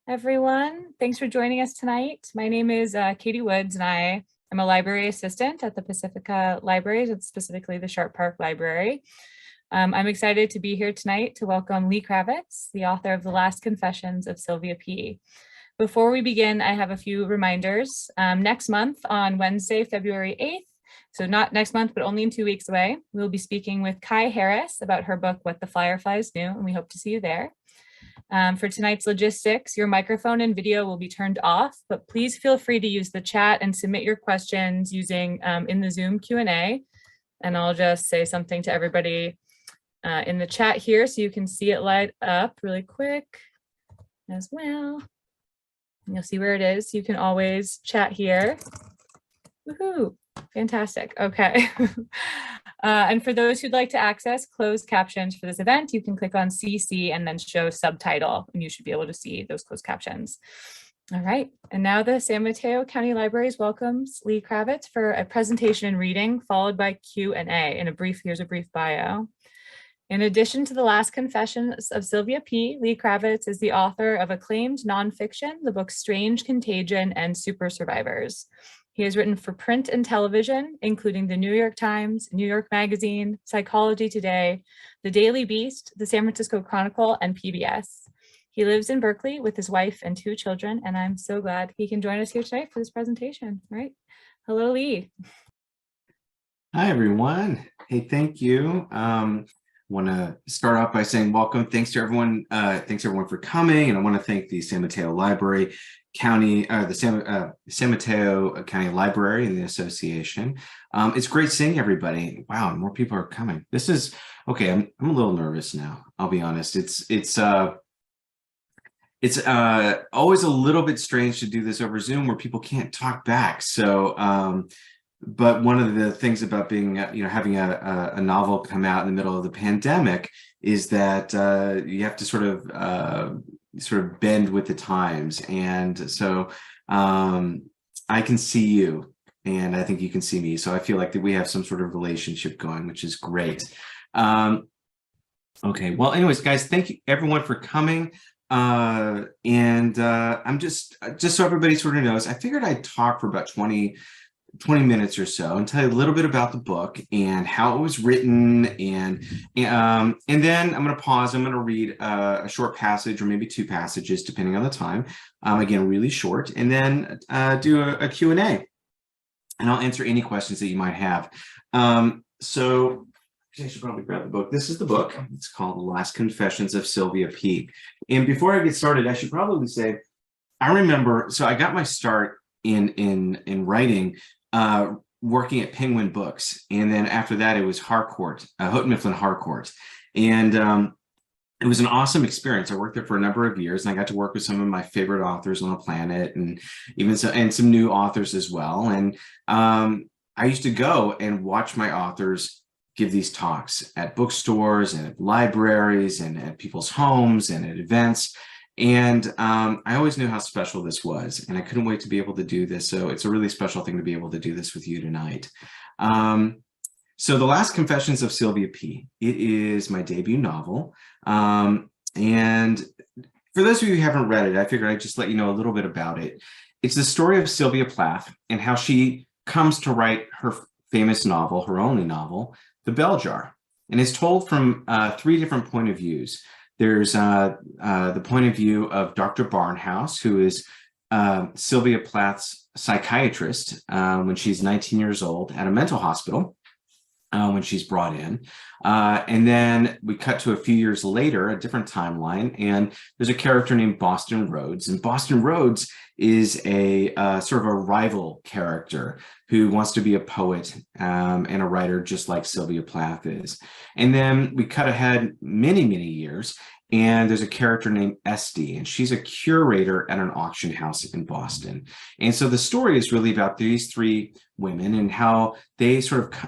Everyone. Thanks for joining us tonight. My name is Katie Woods, and I am a library assistant at the Pacifica Libraries, specifically the Sharp Park Library. I'm excited to be here tonight to welcome Lee Kravetz, the author of The Last Confessions of Sylvia P. Before we begin, I have a few reminders. Next month on Wednesday, February 8th, so not next month, but only in 2 weeks away, we'll be speaking with Kai Harris about her book, What the Fireflies Knew, and we hope to see you there. For tonight's logistics, your microphone and video will be turned off, but please feel free to use the chat and submit your questions using in the Zoom Q&A. And I'll just say something to everybody in the chat here so you can see it light up really quick as well. And you'll see where it is. You can always chat here. Woohoo! Fantastic. Okay. And for those who'd like to access closed captions for this event, you can click on CC and then show subtitle, and you should be able to see those closed captions. All right. And now the San Mateo County Libraries welcomes Lee Kravetz for a presentation and reading, followed by Q&A. And here's a brief bio. In addition to The Last Confessions of Sylvia P., Lee Kravetz is the author of acclaimed nonfiction, the books Strange, Contagion, and SuperSurvivors. He has written for print and television, including the New York Times, New York Magazine, Psychology Today, the Daily Beast, the San Francisco Chronicle, and PBS. He lives in Berkeley with his wife and 2 children, and I'm so glad he can join us here tonight for this presentation. All right. Hello, Lee. Hi, everyone. Hey, thank you. Want to start off by saying welcome. Thanks to everyone. Thanks everyone for coming, and I want to thank the San Mateo Library County, the San Mateo County Library and the Association. It's great seeing everybody. Wow, more people are coming. This is okay. I'm a little nervous now. I'll be honest. It's always a little bit strange to do this over Zoom where people can't talk back. So, but one of the things about being, having a novel come out in the middle of the pandemic is that you have to sort of bend with the times. And so I can see you, and I think you can see me. So I feel like that we have some sort of relationship going, which is great. Okay, well, anyways, guys, thank you everyone for coming. I'm just so everybody sort of knows, I figured I'd talk for about 20 minutes or so and tell you a little bit about the book and how it was written, and then I'm going to pause. I'm going to read a short passage or maybe 2 passages depending on the time, again really short, and then do a Q&A, and I'll answer any questions that you might have. So I should probably grab the book. This is the book. It's called The Last Confessions of Sylvia P. And before I get started, I should probably say I remember, so I got my start in writing working at Penguin Books, and then after that it was Harcourt, Houghton Mifflin Harcourt, and it was an awesome experience. I worked there for a number of years, and I got to work with some of my favorite authors on the planet, and even some new authors as well. And I used to go and watch my authors give these talks at bookstores and at libraries and at people's homes and at events. And I always knew how special this was, and I couldn't wait to be able to do this. So it's a really special thing to be able to do this with you tonight. So The Last Confessions of Sylvia P. It is my debut novel. And for those of you who haven't read it, I figured I'd just let you know a little bit about it. It's the story of Sylvia Plath and how she comes to write her famous novel, her only novel, The Bell Jar. And it's told from 3 different point of views. There's the point of view of Dr. Barnhouse, who is Sylvia Plath's psychiatrist when she's 19 years old at a mental hospital when she's brought in. And then we cut to a few years later, a different timeline, and there's a character named Boston Rhodes. And Boston Rhodes is a sort of a rival character who wants to be a poet and a writer just like Sylvia Plath is. And then we cut ahead many, many years, and there's a character named Esty, and she's a curator at an auction house in Boston. And so the story is really about these 3 women and how they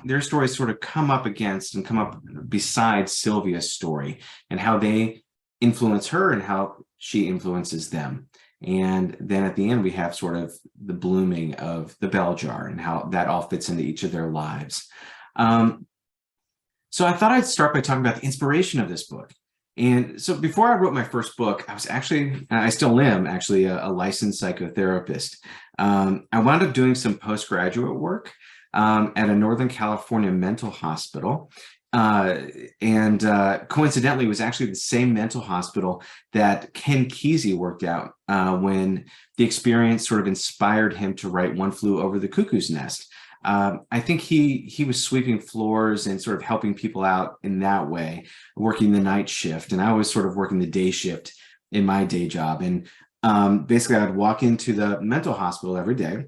their stories sort of come up against and come up beside Sylvia's story, and how they influence her and how she influences them. And then at the end, we have sort of the blooming of the bell jar and how that all fits into each of their lives. So I thought I'd start by talking about the inspiration of this book. And so before I wrote my first book, I still am actually a licensed psychotherapist. I wound up doing some postgraduate work at a Northern California mental hospital. And coincidentally, it was actually the same mental hospital that Ken Kesey worked out when the experience sort of inspired him to write One Flew Over the Cuckoo's Nest. I think he was sweeping floors and sort of helping people out in that way, working the night shift. And I was sort of working the day shift in my day job. And basically, I'd walk into the mental hospital every day.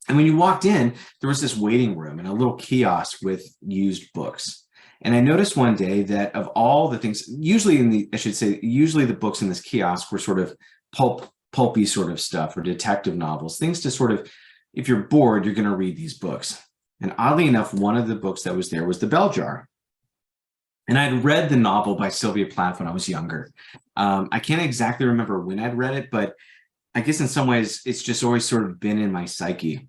And when you walked in, there was this waiting room and a little kiosk with used books. And I noticed one day that of all the things, usually the books in this kiosk were sort of pulpy sort of stuff or detective novels, things to sort of, if you're bored, you're going to read these books. And oddly enough, one of the books that was there was The Bell Jar. And I'd read the novel by Sylvia Plath when I was younger. I can't exactly remember when I'd read it, but I guess in some ways, it's just always sort of been in my psyche.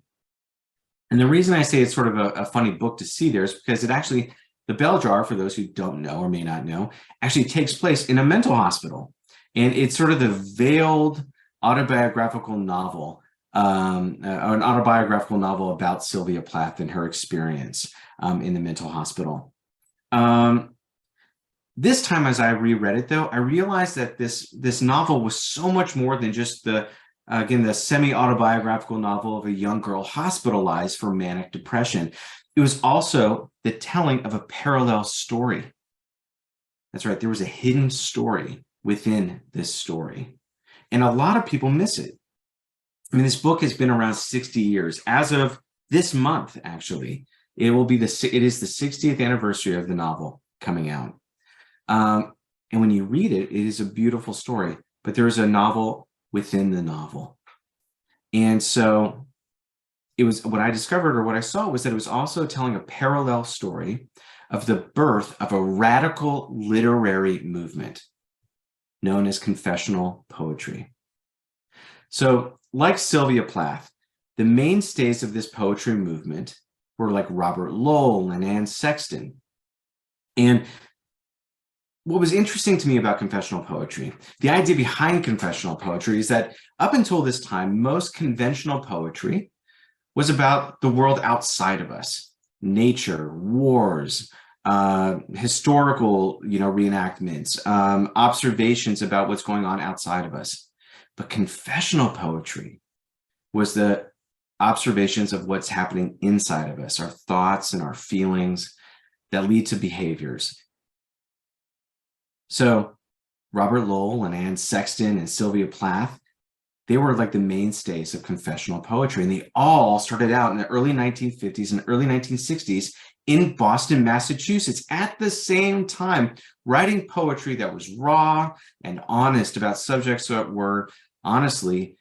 And the reason I say it's sort of a funny book to see there is because The Bell Jar, for those who don't know or may not know, actually takes place in a mental hospital. And it's sort of the veiled autobiographical novel, an autobiographical novel about Sylvia Plath and her experience in the mental hospital. This time, as I reread it, though, I realized that this novel was so much more than just the semi-autobiographical novel of a young girl hospitalized for manic depression. It was also the telling of a parallel story. That's right, there was a hidden story within this story. And a lot of people miss it. I mean, this book has been around 60 years. As of this month, actually, it is the 60th anniversary of the novel coming out. And when you read it, it is a beautiful story, but there is a novel within the novel. And so what I discovered or what I saw was that it was also telling a parallel story of the birth of a radical literary movement known as confessional poetry. So, like Sylvia Plath, the mainstays of this poetry movement were like Robert Lowell and Anne Sexton. And what was interesting to me about confessional poetry, the idea behind confessional poetry, is that up until this time, most conventional poetry was about the world outside of us, nature, wars, historical, reenactments, observations about what's going on outside of us. But confessional poetry was the observations of what's happening inside of us, our thoughts and our feelings that lead to behaviors. So Robert Lowell and Anne Sexton and Sylvia Plath, they were like the mainstays of confessional poetry. And they all started out in the early 1950s and early 1960s in Boston, Massachusetts, at the same time, writing poetry that was raw and honest about subjects that were honestly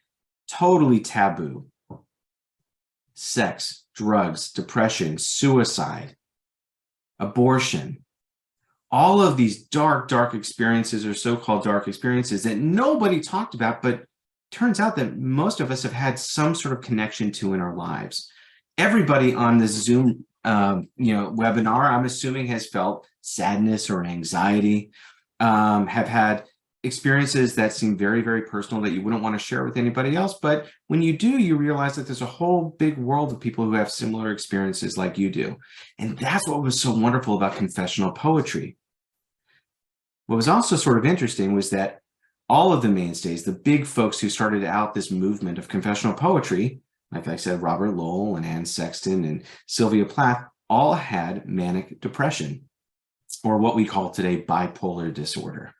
totally taboo. Sex, drugs, depression, suicide, abortion. All of these dark experiences, or so-called dark experiences, that nobody talked about, but turns out that most of us have had some sort of connection to in our lives. Everybody on this Zoom webinar, I'm assuming, has felt sadness or anxiety, have had experiences that seem very, very personal that you wouldn't want to share with anybody else. But when you do, you realize that there's a whole big world of people who have similar experiences like you do. And that's what was so wonderful about confessional poetry. What was also sort of interesting was that all of the mainstays, the big folks who started out this movement of confessional poetry, like I said, Robert Lowell and Anne Sexton and Sylvia Plath, all had manic depression, or what we call today bipolar disorder.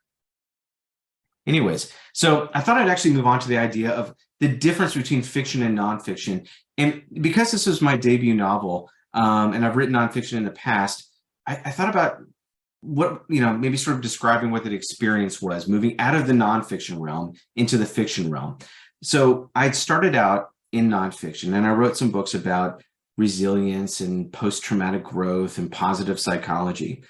Anyways, so I thought I'd actually move on to the idea of the difference between fiction and nonfiction. And because this was my debut novel, and I've written nonfiction in the past, I thought about what, maybe sort of describing what the experience was, moving out of the nonfiction realm into the fiction realm. So I'd started out in nonfiction, and I wrote some books about resilience and post-traumatic growth and positive psychology.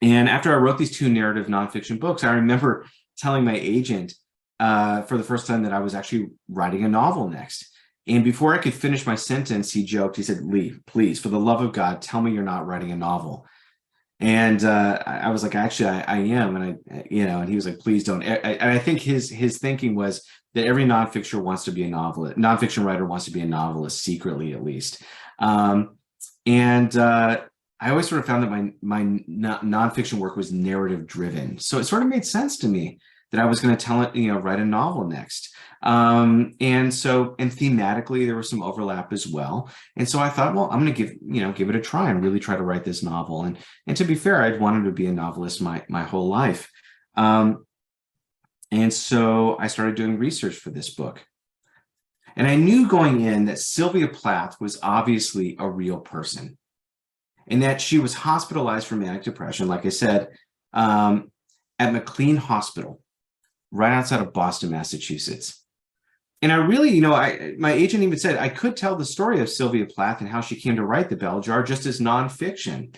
And after I wrote these two narrative nonfiction books, I remember telling my agent for the first time that I was actually writing a novel next. And before I could finish my sentence, he joked, he said, "Lee, please, for the love of God, tell me you're not writing a novel." And I was like, actually, I am. And and he was like, please don't. I think his thinking was that every nonfiction wants to be a novelist. Nonfiction writer wants to be a novelist secretly, at least. I always sort of found that my nonfiction work was narrative driven. So it sort of made sense to me that I was going to write a novel next. And thematically, there was some overlap as well. And so I thought, well, I'm going to give it a try and really try to write this novel. And to be fair, I'd wanted to be a novelist my whole life. And so I started doing research for this book. And I knew going in that Sylvia Plath was obviously a real person, and that she was hospitalized for manic depression, like I said, at McLean Hospital, right outside of Boston, Massachusetts. And I really, my agent even said I could tell the story of Sylvia Plath and how she came to write The Bell Jar just as nonfiction.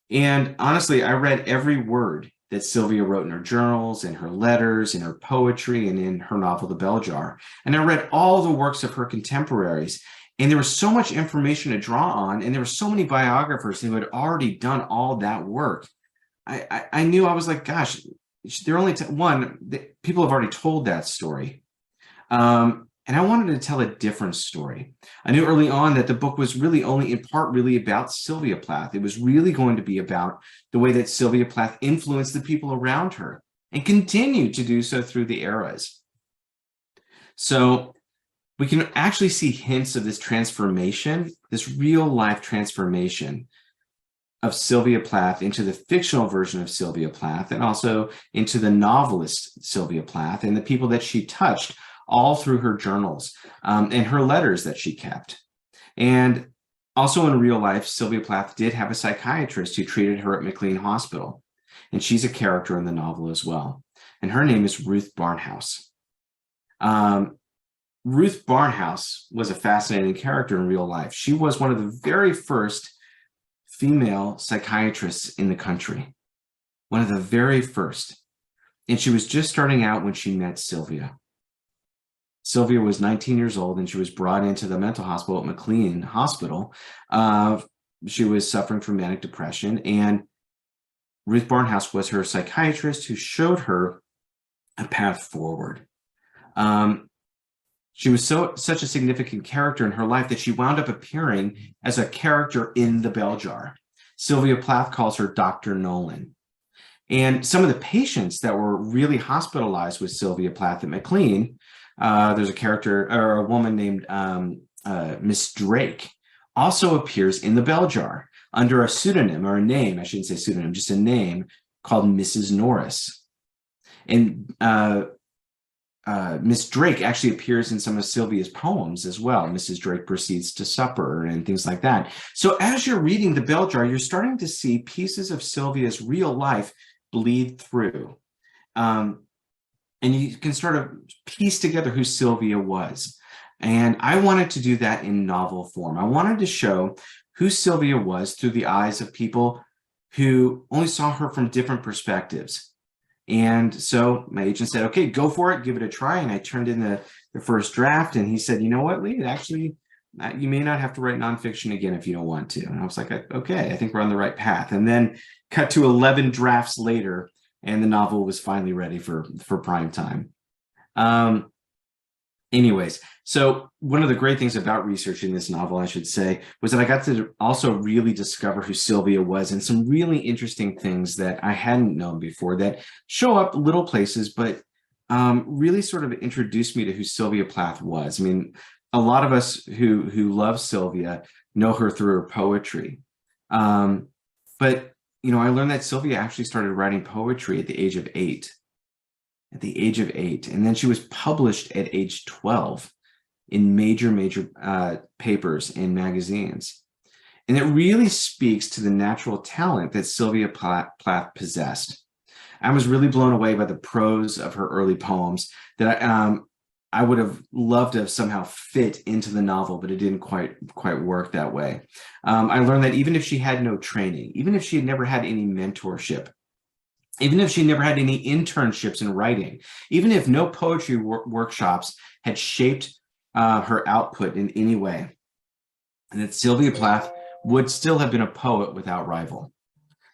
And honestly, I read every word that Sylvia wrote in her journals, in her letters, in her poetry, and in her novel, The Bell Jar. And I read all the works of her contemporaries. And there was so much information to draw on, and there were so many biographers who had already done all that work. I knew, I was like, gosh, they're only people have already told that story. And I wanted to tell a different story. I knew early on that the book was really only in part really about Sylvia Plath. It was really going to be about the way that Sylvia Plath influenced the people around her and continued to do so through the eras. So we can actually see hints of this transformation, this real life transformation of Sylvia Plath into the fictional version of Sylvia Plath, and also into the novelist Sylvia Plath and the people that she touched all through her journals and her letters that she kept. And also in real life, Sylvia Plath did have a psychiatrist who treated her at McLean Hospital. And she's a character in the novel as well. And her name is Ruth Barnhouse. Ruth Barnhouse was a fascinating character in real life. She was one of the very first female psychiatrists in the country. One of the very first. And she was just starting out when she met Sylvia. Sylvia was 19 years old, and she was brought into the mental hospital at McLean Hospital. She was suffering from manic depression, and Ruth Barnhouse was her psychiatrist who showed her a path forward. She was such a significant character in her life that she wound up appearing as a character in The Bell Jar. Sylvia Plath calls her Dr. Nolan. And some of the patients that were really hospitalized with Sylvia Plath at McLean, there's a character or a woman named Miss Drake, also appears in The Bell Jar under a pseudonym, or a name, I shouldn't say pseudonym, just a name called Mrs. Norris. And Miss Drake actually appears in some of Sylvia's poems as well. Mrs. Drake proceeds to supper and things like that. So as you're reading The Bell Jar, you're starting to see pieces of Sylvia's real life bleed through. And you can sort of piece together who Sylvia was. And I wanted to do that in novel form. I wanted to show who Sylvia was through the eyes of people who only saw her from different perspectives. And so my agent said, okay, go for it, give it a try. And I turned in the first draft, and he said, you know what, Lee, actually, you may not have to write nonfiction again if you don't want to. And I was like, okay, I think we're on the right path. And then cut to 11 drafts later, and the novel was finally ready for prime time. Anyways, so one of the great things about researching this novel, I should say, was that I got to also really discover who Sylvia was, and some really interesting things that I hadn't known before that show up little places, but really sort of introduced me to who Sylvia Plath was. I mean, a lot of us who love Sylvia know her through her poetry. But I learned that Sylvia actually started writing poetry at the age of 8. And then she was published at age 12 in major papers and magazines. And it really speaks to the natural talent that Sylvia Plath possessed. I was really blown away by the prose of her early poems that I would have loved to have somehow fit into the novel, but it didn't quite work that way. I learned that even if she had no training, even if she had never had any mentorship, even if she never had any internships in writing, even if no poetry workshops had shaped her output in any way, and that Sylvia Plath would still have been a poet without rival.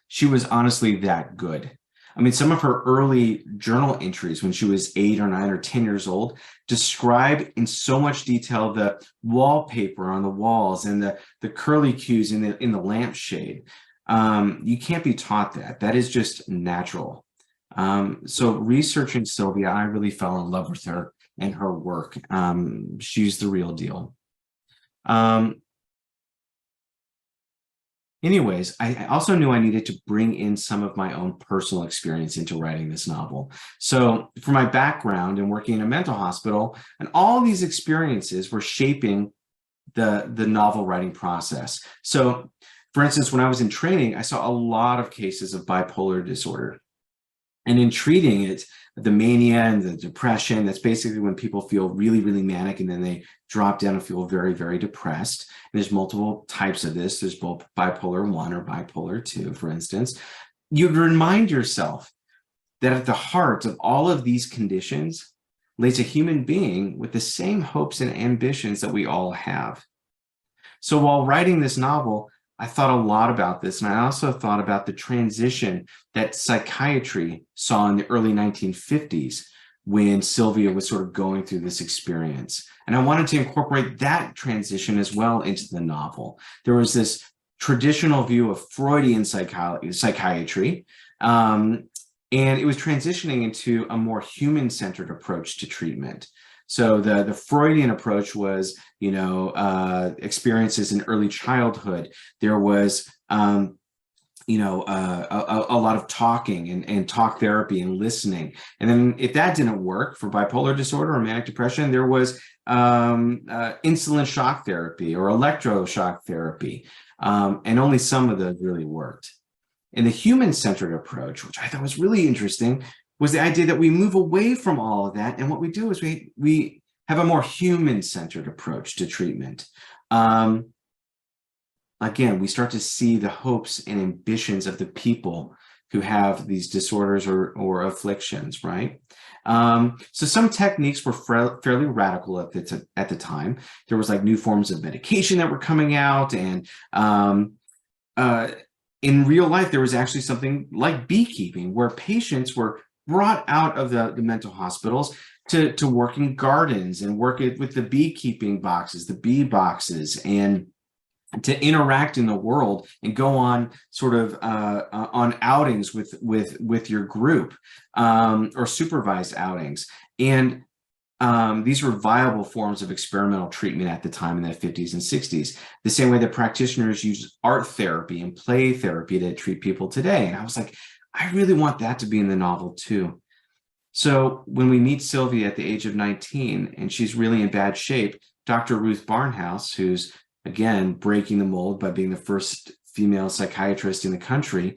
she was honestly that good. I mean, some of her early journal entries when she was 8 or 9 or 10 years old describe in so much detail the wallpaper on the walls and the curlicues in the lampshade. You can't be taught that. That is just natural. So researching Sylvia, I really fell in love with her and her work. She's the real deal. Anyways, I also knew I needed to bring in some of my own personal experience into writing this novel. So for my background and working in a mental hospital, and all these experiences were shaping the novel writing process. So for instance, when I was in training, I saw a lot of cases of bipolar disorder. And in treating it, the mania and the depression, that's basically when people feel really, really manic and then they drop down and feel very, very depressed. And there's multiple types of this. There's both bipolar 1 or bipolar 2, for instance. You'd remind yourself that at the heart of all of these conditions lays a human being with the same hopes and ambitions that we all have. So while writing this novel, I thought a lot about this, and I also thought about the transition that psychiatry saw in the early 1950s when Sylvia was sort of going through this experience. And I wanted to incorporate that transition as well into the novel. There was this traditional view of Freudian psychiatry, and it was transitioning into a more human-centered approach to treatment. So the Freudian approach was, experiences in early childhood. There was, a lot of talking and talk therapy and listening. And then if that didn't work for bipolar disorder or manic depression, there was insulin shock therapy or electroshock therapy. And only some of those really worked. And the human-centered approach, which I thought was really interesting, was the idea that we move away from all of that. And what we do is we have a more human-centered approach to treatment. Again, we start to see the hopes and ambitions of the people who have these disorders or afflictions, right? So some techniques were fairly radical at the time. There was like new forms of medication that were coming out, and in real life, there was actually something like beekeeping, where patients were brought out of the mental hospitals to work in gardens and work with the beekeeping boxes, the bee boxes, and to interact in the world and go on sort of on outings with your group, or supervised outings. And these were viable forms of experimental treatment at the time in the 50s and 60s, the same way that practitioners use art therapy and play therapy to treat people today. And I was like, I really want that to be in the novel too. So when we meet Sylvia at the age of 19 and she's really in bad shape, Dr. Ruth Barnhouse, who's again breaking the mold by being the first female psychiatrist in the country,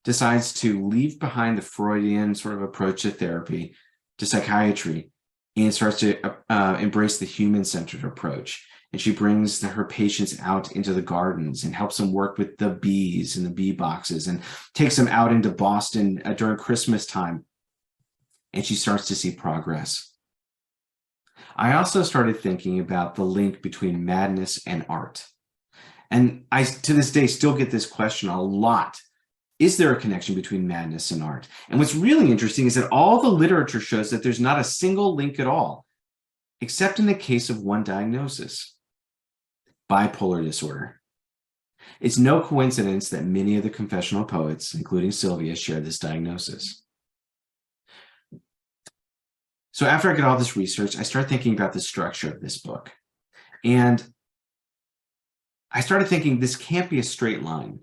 decides to leave behind the Freudian sort of approach to therapy, to psychiatry, and starts to embrace the human-centered approach. And she brings her patients out into the gardens and helps them work with the bees and the bee boxes, and takes them out into Boston during Christmas time. And she starts to see progress. I also started thinking about the link between madness and art. And I, to this day, still get this question a lot. Is there a connection between madness and art? And what's really interesting is that all the literature shows that there's not a single link at all, except in the case of one diagnosis: bipolar disorder. It's no coincidence that many of the confessional poets, including Sylvia, share this diagnosis. So after I get all this research, I start thinking about the structure of this book. And I started thinking this can't be a straight line.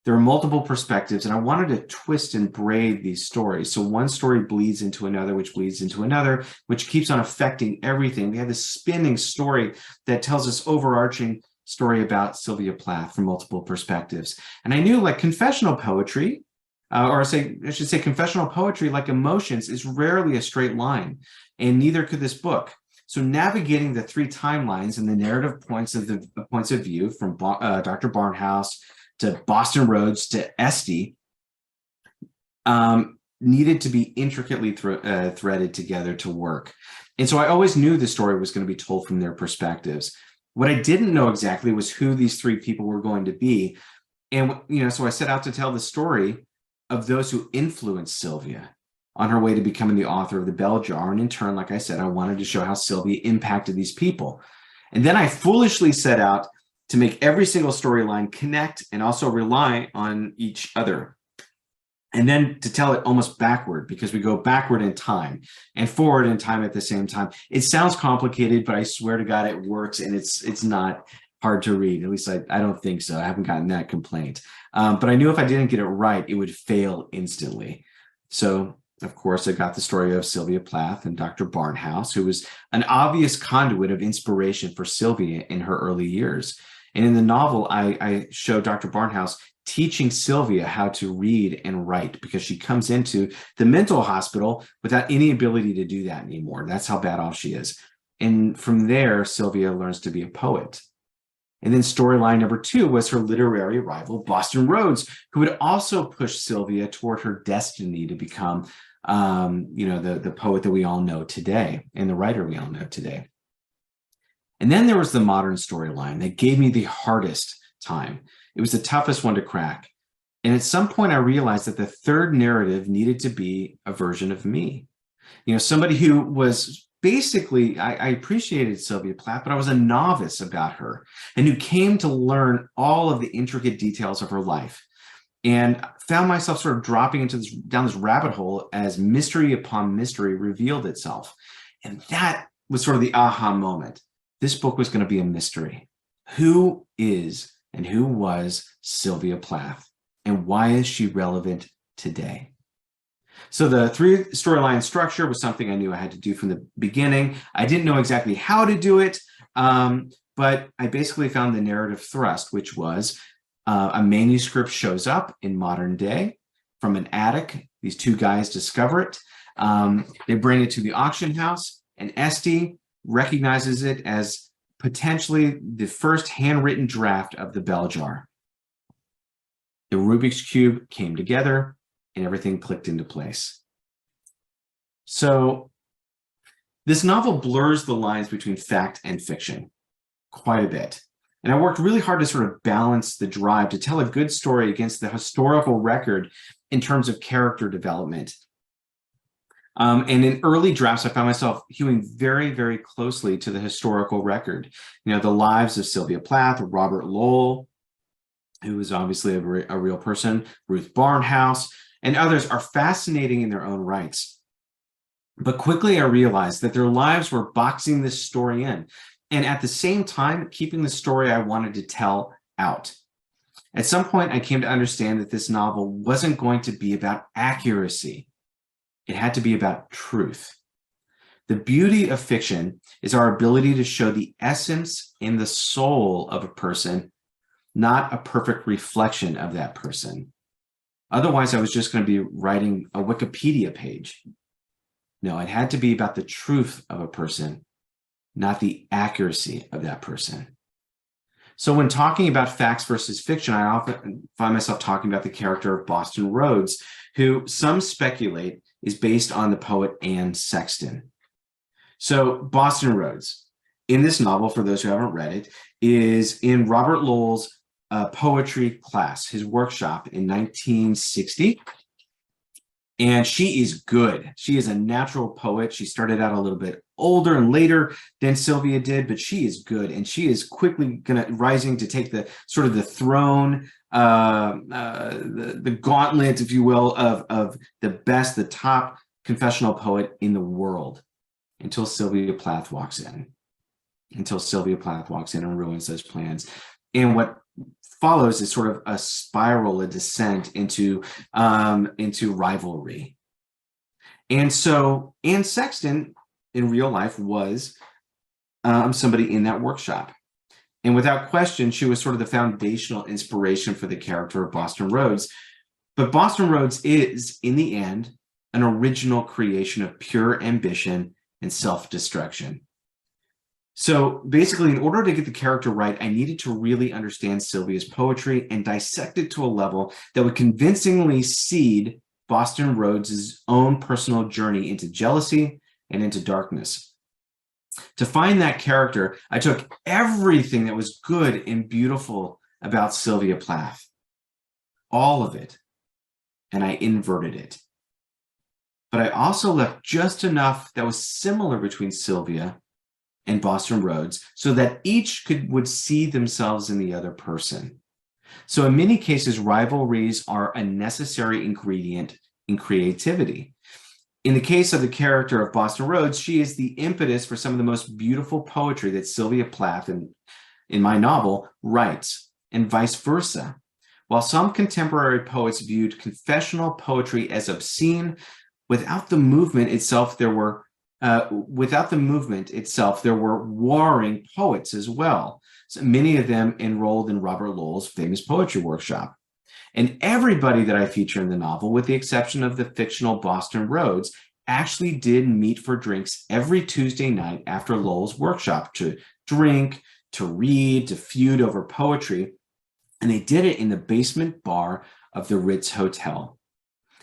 There are multiple perspectives, and I wanted to twist and braid these stories. So one story bleeds into another, which bleeds into another, which keeps on affecting everything. We have this spinning story that tells us overarching story about Sylvia Plath from multiple perspectives. And I knew, like confessional poetry, I should say confessional poetry, like emotions, is rarely a straight line, and neither could this book. So navigating the three timelines and the narrative points of view from Dr. Barnhouse to Boston Roads to Esty needed to be intricately threaded together to work. And so I always knew the story was going to be told from their perspectives. What I didn't know exactly was who these three people were going to be. And, so I set out to tell the story of those who influenced Sylvia on her way to becoming the author of The Bell Jar. And in turn, like I said, I wanted to show how Sylvia impacted these people. And then I foolishly set out to make every single storyline connect and also rely on each other. And then to tell it almost backward, because we go backward in time and forward in time at the same time. It sounds complicated, but I swear to God, it works, and it's not hard to read. At least I don't think so. I haven't gotten that complaint. But I knew if I didn't get it right, it would fail instantly. So, of course, I got the story of Sylvia Plath and Dr. Barnhouse, who was an obvious conduit of inspiration for Sylvia in her early years. And in the novel, I show Dr. Barnhouse teaching Sylvia how to read and write, because she comes into the mental hospital without any ability to do that anymore. That's how bad off she is. And from there, Sylvia learns to be a poet. And then storyline number 2 was her literary rival, Boston Rhodes, who would also push Sylvia toward her destiny to become, the poet that we all know today and the writer we all know today. And then there was the modern storyline that gave me the hardest time. It was the toughest one to crack. And at some point, I realized that the third narrative needed to be a version of me. Somebody who was basically, I appreciated Sylvia Plath, but I was a novice about her, and who came to learn all of the intricate details of her life, and found myself sort of dropping down this rabbit hole as mystery upon mystery revealed itself. And that was sort of the aha moment. This book was going to be a mystery. Who is and who was Sylvia Plath, and why is she relevant today? So the 3 storyline structure was something I knew I had to do from the beginning. I didn't know exactly how to do it, but I basically found the narrative thrust, which was a manuscript shows up in modern day from an attic. These 2 guys discover it. They bring it to the auction house, and Esty recognizes it as potentially the first handwritten draft of The Bell Jar. The Rubik's Cube came together, and everything clicked into place. So this novel blurs the lines between fact and fiction quite a bit. And I worked really hard to sort of balance the drive to tell a good story against the historical record in terms of character development. And in early drafts, I found myself hewing very, very closely to the historical record. The lives of Sylvia Plath, Robert Lowell, who was obviously a real person, Ruth Barnhouse, and others are fascinating in their own rights. But quickly I realized that their lives were boxing this story in, and at the same time, keeping the story I wanted to tell out. At some point, I came to understand that this novel wasn't going to be about accuracy. It had to be about truth. The beauty of fiction is our ability to show the essence and the soul of a person, not a perfect reflection of that person. Otherwise, I was just going to be writing a Wikipedia page. No, it had to be about the truth of a person, not the accuracy of that person. So when talking about facts versus fiction, I often find myself talking about the character of Boston Rhodes, who some speculate is based on the poet Anne Sexton. So Boston Rhodes, in this novel, for those who haven't read it, is in Robert Lowell's poetry class, his workshop in 1960. And she is good. She is a natural poet. She started out a little bit older and later than Sylvia did, but she is good. And she is quickly rising to take the sort of the throne, the gauntlet, if you will, of the best, the top confessional poet in the world, until Sylvia Plath walks in. Until Sylvia Plath walks in and ruins those plans. And what follows is sort of a spiral, a descent into rivalry. And so Anne Sexton in real life was somebody in that workshop. And without question, she was sort of the foundational inspiration for the character of Boston Rhodes. But Boston Rhodes is, in the end, an original creation of pure ambition and self-destruction. So basically, in order to get the character right, I needed to really understand Sylvia's poetry and dissect it to a level that would convincingly seed Boston Rhodes' own personal journey into jealousy and into darkness. To find that character, I took everything that was good and beautiful about Sylvia Plath, all of it, and I inverted it. But I also left just enough that was similar between Sylvia and Boston Rhodes so that each would see themselves in the other person. So in many cases, rivalries are a necessary ingredient in creativity. In the case of the character of Boston Rhodes, she is the impetus for some of the most beautiful poetry that Sylvia Plath, in my novel, writes, and vice versa. While some contemporary poets viewed confessional poetry as obscene, without the movement itself, there were warring poets as well. So many of them enrolled in Robert Lowell's famous poetry workshop. And everybody that I feature in the novel, with the exception of the fictional Boston Rhodes, actually did meet for drinks every Tuesday night after Lowell's workshop to drink, to read, to feud over poetry. And they did it in the basement bar of the Ritz Hotel.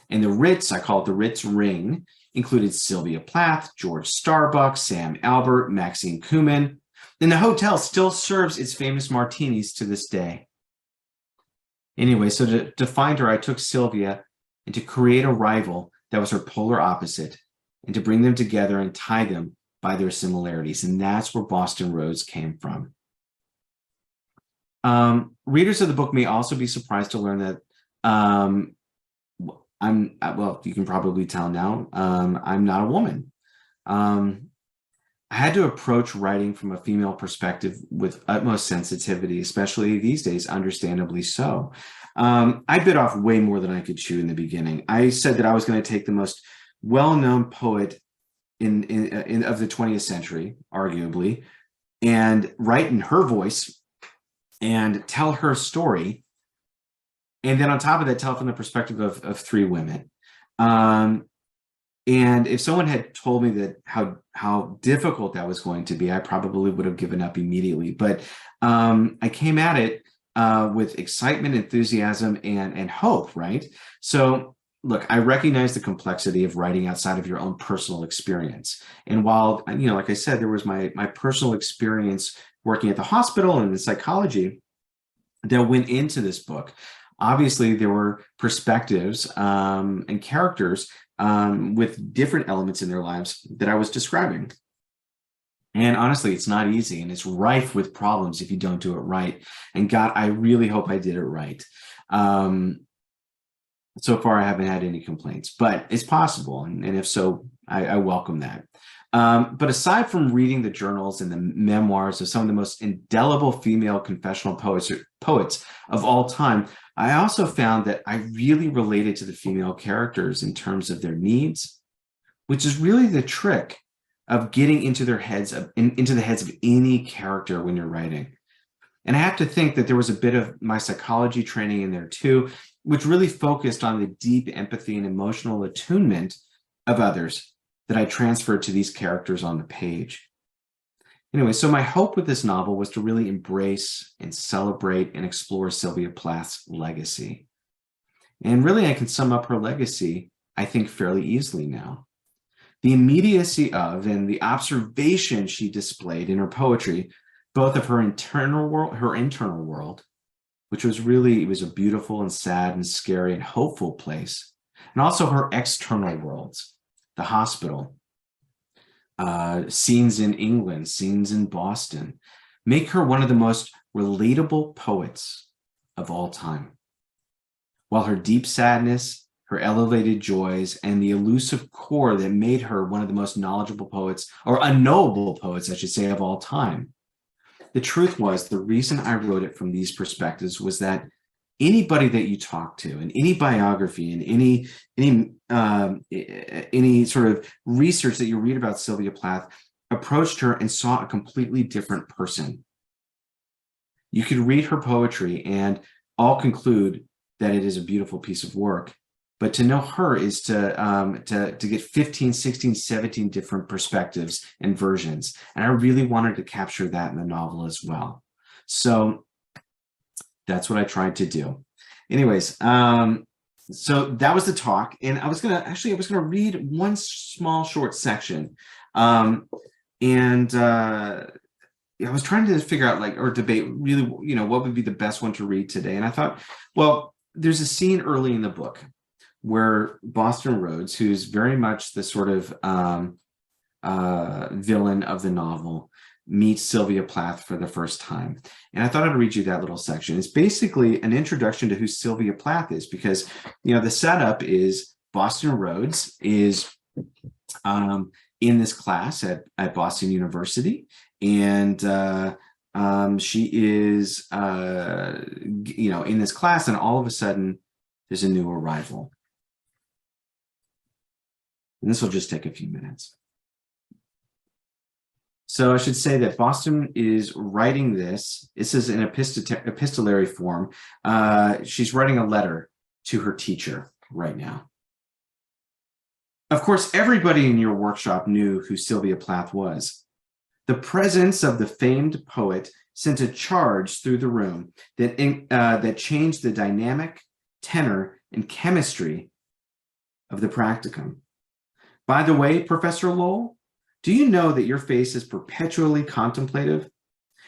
And the Ritz, I call it the Ritz Ring, included Sylvia Plath, George Starbuck, Sam Albert, Maxine Kumin. And the hotel still serves its famous martinis to this day. Anyway, so to find her, I took Sylvia and to create a rival that was her polar opposite, and to bring them together and tie them by their similarities. And that's where Boston Rhodes came from. Readers of the book may also be surprised to learn that well, you can probably tell now, I'm not a woman. I had to approach writing from a female perspective with utmost sensitivity, especially these days, understandably so. I bit off way more than I could chew in the beginning. I said that I was going to take the most well-known poet of the 20th century, arguably, and write in her voice and tell her story. And then on top of that, tell from the perspective of three women. And if someone had told me that how difficult that was going to be, I probably would have given up immediately. But I came at it with excitement, enthusiasm, and hope, right? So look, I recognize the complexity of writing outside of your own personal experience. And while, like I said, there was my personal experience working at the hospital and in psychology that went into this book. Obviously, there were perspectives and characters with different elements in their lives that I was describing. And honestly, it's not easy, and it's rife with problems if you don't do it right. And God, I really hope I did it right. So far, I haven't had any complaints, but it's possible. And if so, I welcome that. But aside from reading the journals and the memoirs of some of the most indelible female confessional poets of all time, I also found that I really related to the female characters in terms of their needs, which is really the trick of getting into their heads, into the heads of any character when you're writing. And I have to think that there was a bit of my psychology training in there too, which really focused on the deep empathy and emotional attunement of others that I transferred to these characters on the page. Anyway, so my hope with this novel was to really embrace and celebrate and explore Sylvia Plath's legacy. And really, I can sum up her legacy, I think, fairly easily now. The immediacy of and the observation she displayed in her poetry, both of her internal world, which was really, it was a beautiful and sad and scary and hopeful place, and also her external worlds, the hospital, scenes in England, scenes in Boston, make her one of the most relatable poets of all time. While her deep sadness, her elevated joys, and the elusive core that made her one of the most knowledgeable poets, or unknowable poets, I should say, of all time. The truth was, the reason I wrote it from these perspectives was that anybody that you talk to, in any biography, and any sort of research that you read about Sylvia Plath, approached her and saw a completely different person. You could read her poetry and all conclude that it is a beautiful piece of work, but to know her is to get 15, 16, 17 different perspectives and versions. And I really wanted to capture that in the novel as well. So that's what I tried to do. Anyways, so that was the talk, and I was gonna read one small short section, I was trying to figure out, or debate really, what would be the best one to read today. And I thought, well, there's a scene early in the book where Boston Rhodes, who's very much the sort of villain of the novel, meets Sylvia Plath for the first time. And I thought I'd read you that little section. It's basically an introduction to who Sylvia Plath is, because, you know, the setup is Boston Rhodes is in this class at Boston University, and she is, you know, in this class, and all of a sudden there's a new arrival. And this will just take a few minutes. So I should say that Boston is writing this. This is in epistolary form. She's writing a letter to her teacher right now. Of course, everybody in your workshop knew who Sylvia Plath was. The presence of the famed poet sent a charge through the room that changed the dynamic, tenor, and chemistry of the practicum. By the way, Professor Lowell, do you know that your face is perpetually contemplative?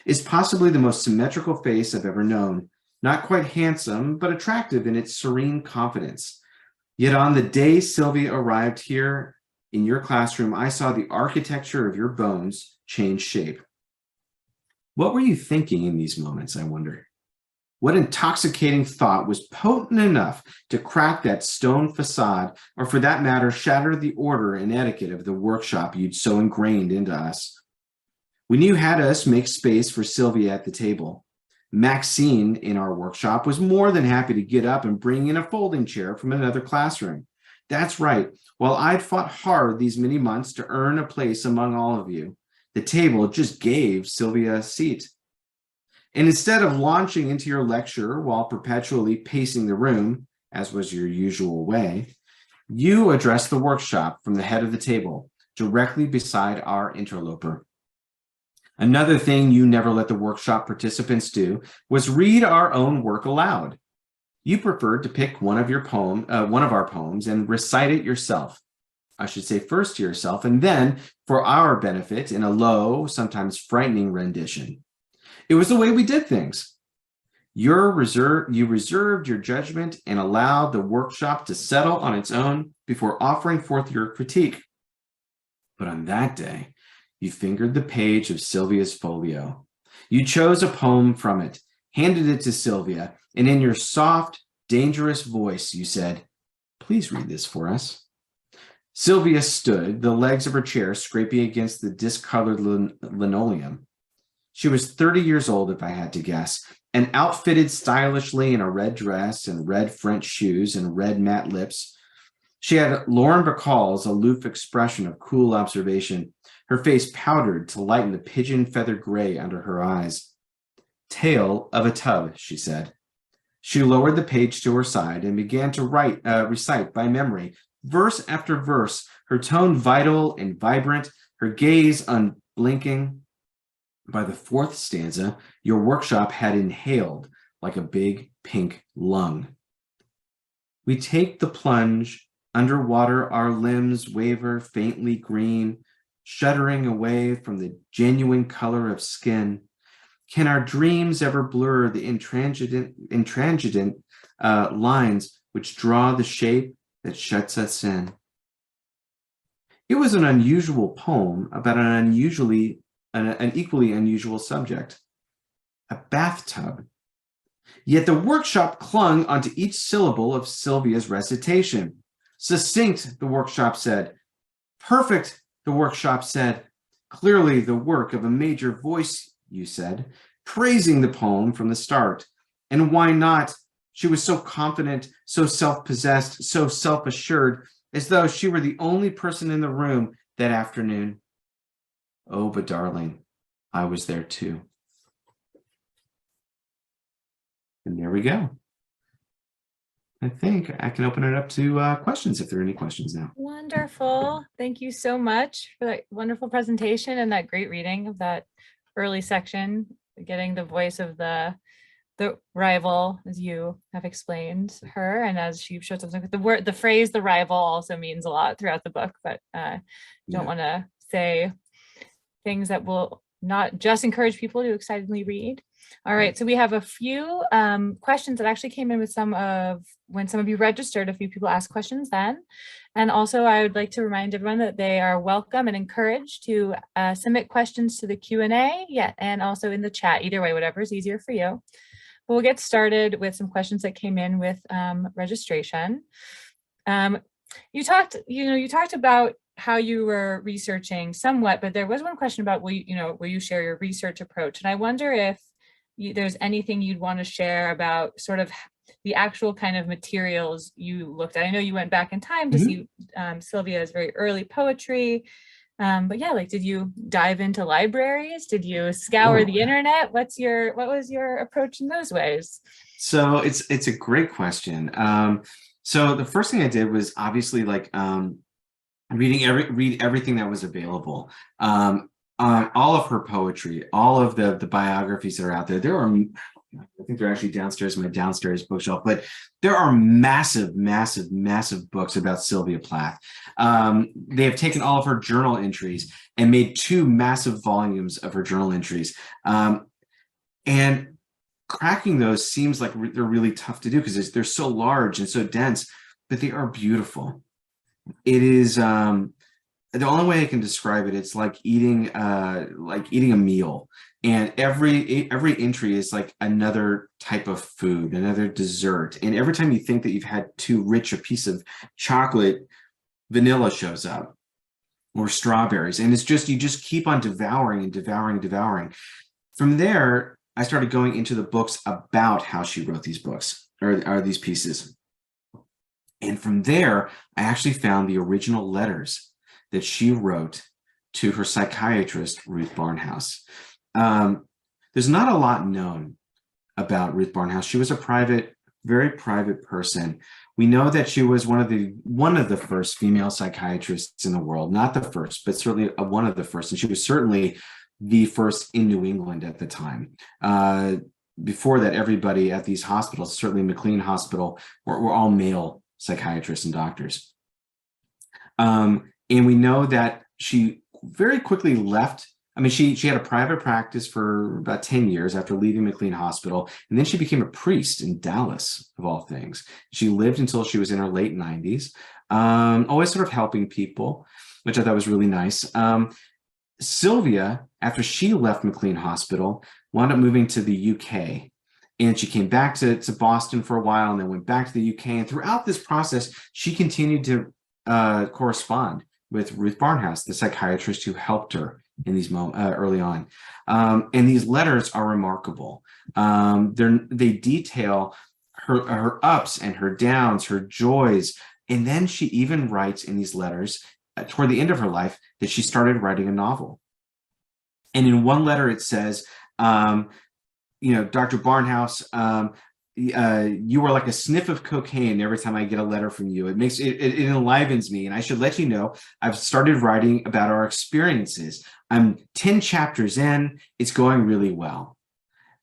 It's possibly the most symmetrical face I've ever known, not quite handsome, but attractive in its serene confidence. Yet on the day Sylvia arrived here in your classroom, I saw the architecture of your bones change shape. What were you thinking in these moments, I wonder? What intoxicating thought was potent enough to crack that stone facade, or for that matter, shatter the order and etiquette of the workshop you'd so ingrained into us? When you had us make space for Sylvia at the table, Maxine in our workshop was more than happy to get up and bring in a folding chair from another classroom. That's right. While I'd fought hard these many months to earn a place among all of you, the table just gave Sylvia a seat. And instead of launching into your lecture while perpetually pacing the room, as was your usual way, you addressed the workshop from the head of the table, directly beside our interloper. Another thing you never let the workshop participants do was read our own work aloud. You preferred to pick one of our poems and recite it yourself. I should say first to yourself, and then, for our benefit, in a low, sometimes frightening rendition. It was the way we did things. You reserved your judgment and allowed the workshop to settle on its own before offering forth your critique. But on that day, you fingered the page of Sylvia's folio. You chose a poem from it, handed it to Sylvia, and in your soft, dangerous voice, you said, "Please read this for us." Sylvia stood, the legs of her chair scraping against the discolored linoleum. She was 30 years old, if I had to guess, and outfitted stylishly in a red dress and red French shoes and red matte lips. She had Lauren Bacall's aloof expression of cool observation, her face powdered to lighten the pigeon feather gray under her eyes. "Tale of a Tub," she said. She lowered the page to her side and began to recite by memory, verse after verse, her tone vital and vibrant, her gaze unblinking. By the fourth stanza, your workshop had inhaled like a big pink lung. "We take the plunge, underwater our limbs waver faintly green, shuddering away from the genuine color of skin. Can our dreams ever blur the intransigent lines which draw the shape that shuts us in?" It was an unusual poem about an equally unusual subject, a bathtub. Yet the workshop clung onto each syllable of Sylvia's recitation. "Succinct," the workshop said. "Perfect," the workshop said. "Clearly the work of a major voice," you said, praising the poem from the start. And why not? She was so confident, so self-possessed, so self-assured, as though she were the only person in the room that afternoon. Oh, but darling, I was there too. And there we go. I think I can open it up to questions if there are any questions now. Wonderful. Thank you so much for that wonderful presentation and that great reading of that early section, getting the voice of the rival, as you have explained her, and as she shows up. The phrase "the rival" also means a lot throughout the book, but don't want to say things that will not just encourage people to excitedly read. All right, so we have a few questions that actually came in with when some of you registered. A few people asked questions then. And also I would like to remind everyone that they are welcome and encouraged to submit questions to the Q&A, and also in the chat, either way, whatever is easier for you. But we'll get started with some questions that came in with registration. You talked about how you were researching somewhat, but there was one question about will you share your research approach? And I wonder if there's anything you'd want to share about sort of the actual kind of materials you looked at. I know you went back in time to see Sylvia's very early poetry, but yeah, like, did you dive into libraries? Did you scour the internet? What was your approach in those ways? So it's a great question. So the first thing I did was obviously like read everything that was available. All of her poetry, all of the biographies that are out there. There are, I think they're actually downstairs in my downstairs bookshelf, but there are massive books about Sylvia Plath. They have taken all of her journal entries and made 2 massive volumes of her journal entries. And cracking those seems like they're really tough to do because they're so large and so dense, but they are beautiful. It is the only way I can describe it. It's like eating a meal, and every entry is like another type of food, another dessert. And every time you think that you've had too rich a piece of chocolate, vanilla shows up, or strawberries, and it's just you just keep on devouring and devouring and devouring. From there, I started going into the books about how she wrote these books or these pieces. And from there, I actually found the original letters that she wrote to her psychiatrist, Ruth Barnhouse. There's not a lot known about Ruth Barnhouse. She was a very private person. We know that she was one of the first female psychiatrists in the world, not the first, but certainly one of the first. And she was certainly the first in New England at the time. Before that, everybody at these hospitals, certainly McLean Hospital, were all male psychiatrists and doctors. And we know that she very quickly left. I mean, she had a private practice for about 10 years after leaving McLean Hospital, and then she became a priest in Dallas, of all things. She lived until she was in her late 90s, always sort of helping people, which I thought was really nice. Sylvia, after she left McLean Hospital, wound up moving to the UK. And she came back to Boston for a while and then went back to the UK. And throughout this process, she continued to correspond with Ruth Barnhouse, the psychiatrist who helped her in these moments early on. And these letters are remarkable. They detail her ups and her downs, her joys. And then she even writes in these letters toward the end of her life that she started writing a novel. And in one letter, it says, Dr. Barnhouse, you are like a sniff of cocaine every time I get a letter from you. It enlivens me. And I should let you know, I've started writing about our experiences. I'm 10 chapters in, it's going really well.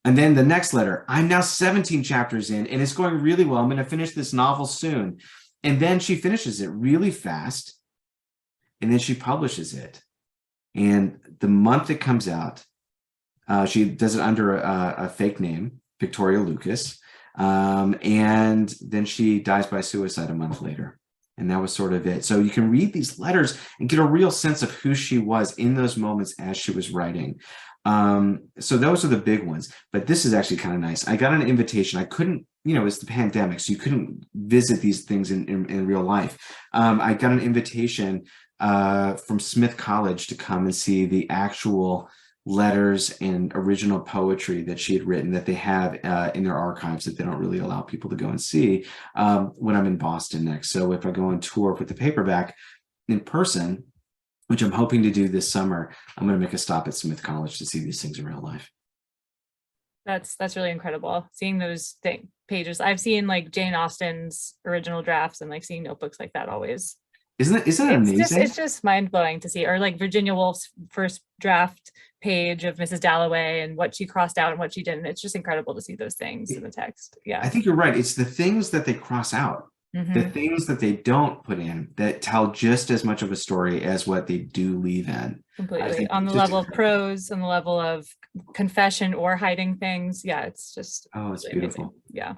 And then the next letter, I'm now 17 chapters in and it's going really well. I'm going to finish this novel soon. And then she finishes it really fast. And then she publishes it. And the month it comes out, she does it under a fake name, Victoria Lucas. And then she dies by suicide a month later. And that was sort of it. So you can read these letters and get a real sense of who she was in those moments as she was writing. So those are the big ones. But this is actually kind of nice. I got an invitation. I couldn't, it's the pandemic, so you couldn't visit these things in real life. I got an invitation from Smith College to come and see the actual letters and original poetry that she had written that they have in their archives that they don't really allow people to go and see when I'm in Boston next. So if I go on tour with the paperback in person, which I'm hoping to do this summer, I'm going to make a stop at Smith College to see these things in real life. That's really incredible. Seeing those pages. I've seen like Jane Austen's original drafts and like seeing notebooks like that always. Isn't it amazing? It's just mind-blowing to see. Or like Virginia Woolf's first draft page of Mrs. Dalloway and what she crossed out and what she didn't. It's just incredible to see those things in the text. Yeah. I think you're right. It's the things that they cross out the things that they don't put in that tell just as much of a story as what they do leave in. Completely. On the level of prose, on the level of confession or hiding things. Yeah, it's just it's really beautiful. amazing. Yeah.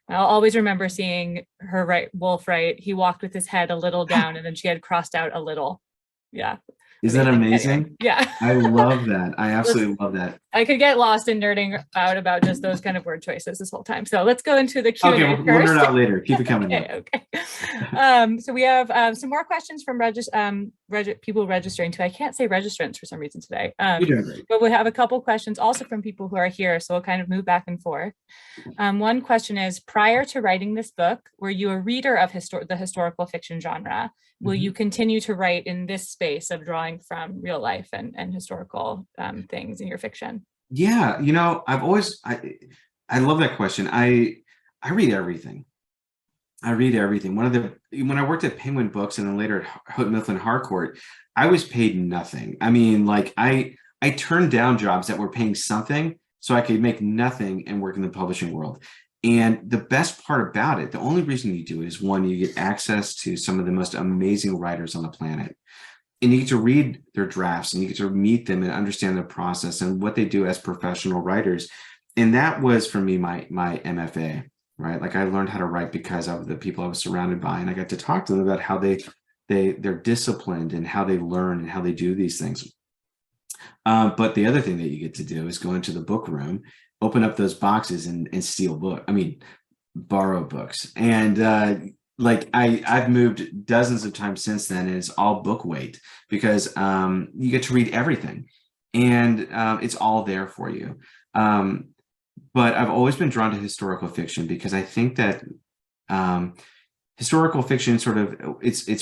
I'll always remember seeing her write Wolf, right? He walked with his head a little down and then she had crossed out a little. Yeah. Isn't that amazing? Anyway, yeah. I love that. I absolutely love that. I could get lost in nerding out about just those kind of word choices this whole time. So let's go into the Q&A Okay, first. we'll nerd out later. Keep it coming. Okay. So we have some more questions from people registering too. I can't say registrants for some reason today. You're doing great. But we have a couple questions also from people who are here. So we'll kind of move back and forth. One question is, prior to writing this book, were you a reader of the historical fiction genre? Will you continue to write in this space of drawing from real life and historical things in your fiction? Yeah, I love that question. I read everything. When I worked at Penguin Books and then later at Houghton Mifflin Harcourt, I was paid nothing. I mean, like I turned down jobs that were paying something so I could make nothing and work in the publishing world. And the best part about it, the only reason you do it is, one, you get access to some of the most amazing writers on the planet. And you get to read their drafts and you get to meet them and understand their process and what they do as professional writers. And that was, for me, my MFA, right? Like, I learned how to write because of the people I was surrounded by, and I got to talk to them about how they're disciplined and how they learn and how they do these things. But the other thing that you get to do is go into the book room, open up those boxes and steal borrow books. And like I've moved dozens of times since then, and it's all book weight because you get to read everything, and it's all there for you. But I've always been drawn to historical fiction because I think that historical fiction it's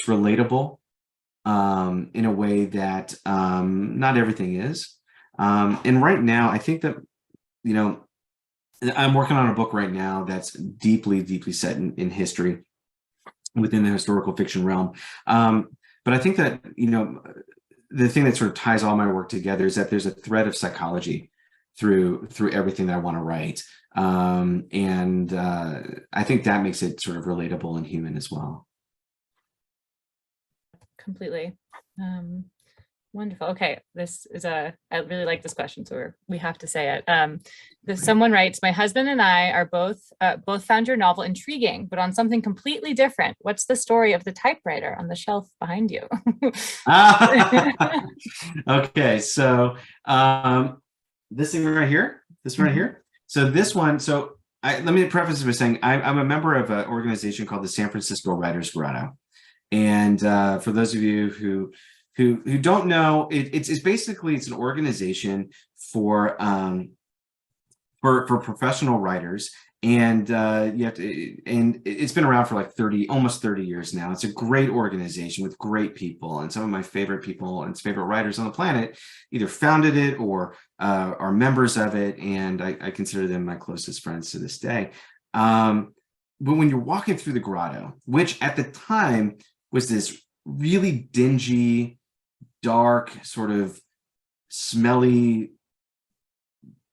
relatable in a way that not everything is. And right now, I think that, I'm working on a book right now that's deeply, deeply set in history within the historical fiction realm. But I think that, the thing that sort of ties all my work together is that there's a thread of psychology through everything that I want to write. And I think that makes it sort of relatable and human as well. Completely. Wonderful. Okay, I really like this question, so we have to say it. Someone writes, my husband and I are both found your novel intriguing, but on something completely different. What's the story of the typewriter on the shelf behind you? Okay, so this thing right here, So this one, let me preface this by saying I'm a member of an organization called the San Francisco Writers Grotto. And for those of you who don't know, it's basically an organization for professional writers, and and it's been around for like almost 30 years now. It's a great organization with great people, and some of my favorite people and favorite writers on the planet either founded it or are members of it, and I consider them my closest friends to this day. But when you're walking through the grotto, which at the time was this really dingy, dark, sort of smelly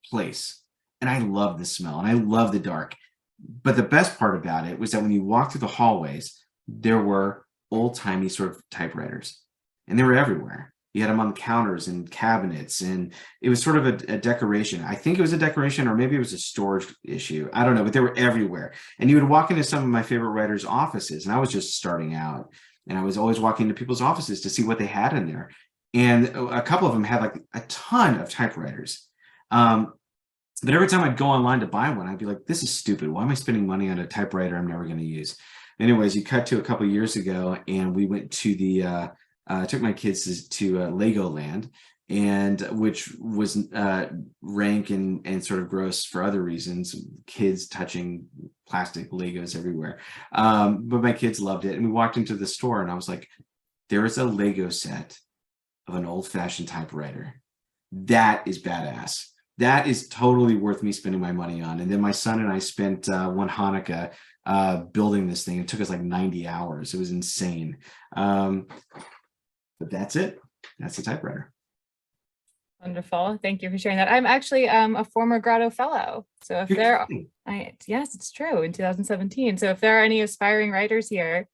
place. And I love the smell and I love the dark. But the best part about it was that when you walk through the hallways, there were old-timey sort of typewriters, and they were everywhere. You had them on counters and cabinets, and it was sort of a decoration. I think it was a decoration, or maybe it was a storage issue. I don't know, but they were everywhere. And you would walk into some of my favorite writers' offices, and I was just starting out, and I was always walking into people's offices to see what they had in there. And a couple of them had like a ton of typewriters. But every time I'd go online to buy one, I'd be like, this is stupid. Why am I spending money on a typewriter I'm never going to use? Anyways, you cut to a couple of years ago, and we went to took my kids to Legoland, and which was rank and sort of gross for other reasons, kids touching plastic Legos everywhere. But my kids loved it. And we walked into the store, and I was like, there is a Lego set of an old-fashioned typewriter. That is badass. That is totally worth me spending my money on. And then my son and I spent one Hanukkah building this thing. It took us like 90 hours. It was insane. But that's it. That's the typewriter. Wonderful. Thank you for sharing that. I'm actually a former Grotto Fellow. So if You're there, kidding. yes, it's true, in 2017. So if there are any aspiring writers here,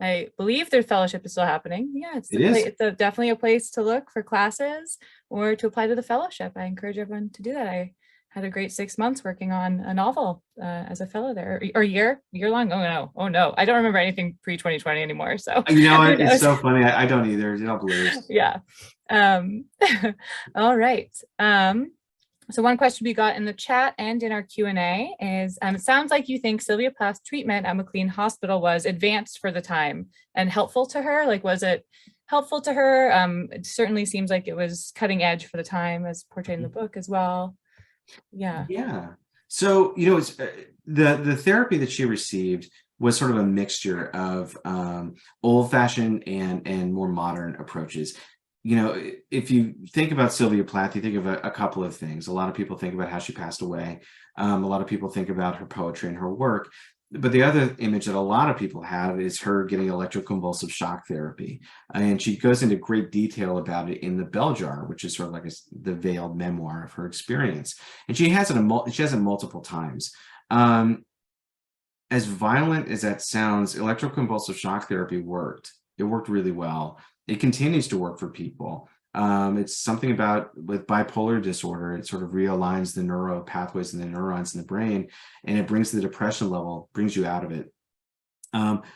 I believe their fellowship is still happening. Yeah, it's It is. definitely a place to look for classes or to apply to the fellowship. I encourage everyone to do that. I had a great 6 months working on a novel as a fellow there, or year long. Oh no, I don't remember anything pre-2020 anymore. So You know who what? It's knows? so funny. I don't either. It all blurs. Yeah. All right. So one question we got in the chat and in our Q&A is, it sounds like you think Sylvia Plath's treatment at McLean Hospital was advanced for the time and helpful to her. Like, was it helpful to her? It certainly seems like it was cutting edge for the time, as portrayed in the book as well. Yeah. Yeah. So, it's the therapy that she received was sort of a mixture of old-fashioned and more modern approaches. If you think about Sylvia Plath, you think of a couple of things. A lot of people think about how she passed away. A lot of people think about her poetry and her work. But the other image that a lot of people have is her getting electroconvulsive shock therapy. And she goes into great detail about it in The Bell Jar, which is sort of like the veiled memoir of her experience. And she has it multiple times. As violent as that sounds, electroconvulsive shock therapy worked. It worked really well. It continues to work for people. It's something about with bipolar disorder, it sort of realigns the neural pathways and the neurons in the brain, and it brings the depression level, brings you out of it.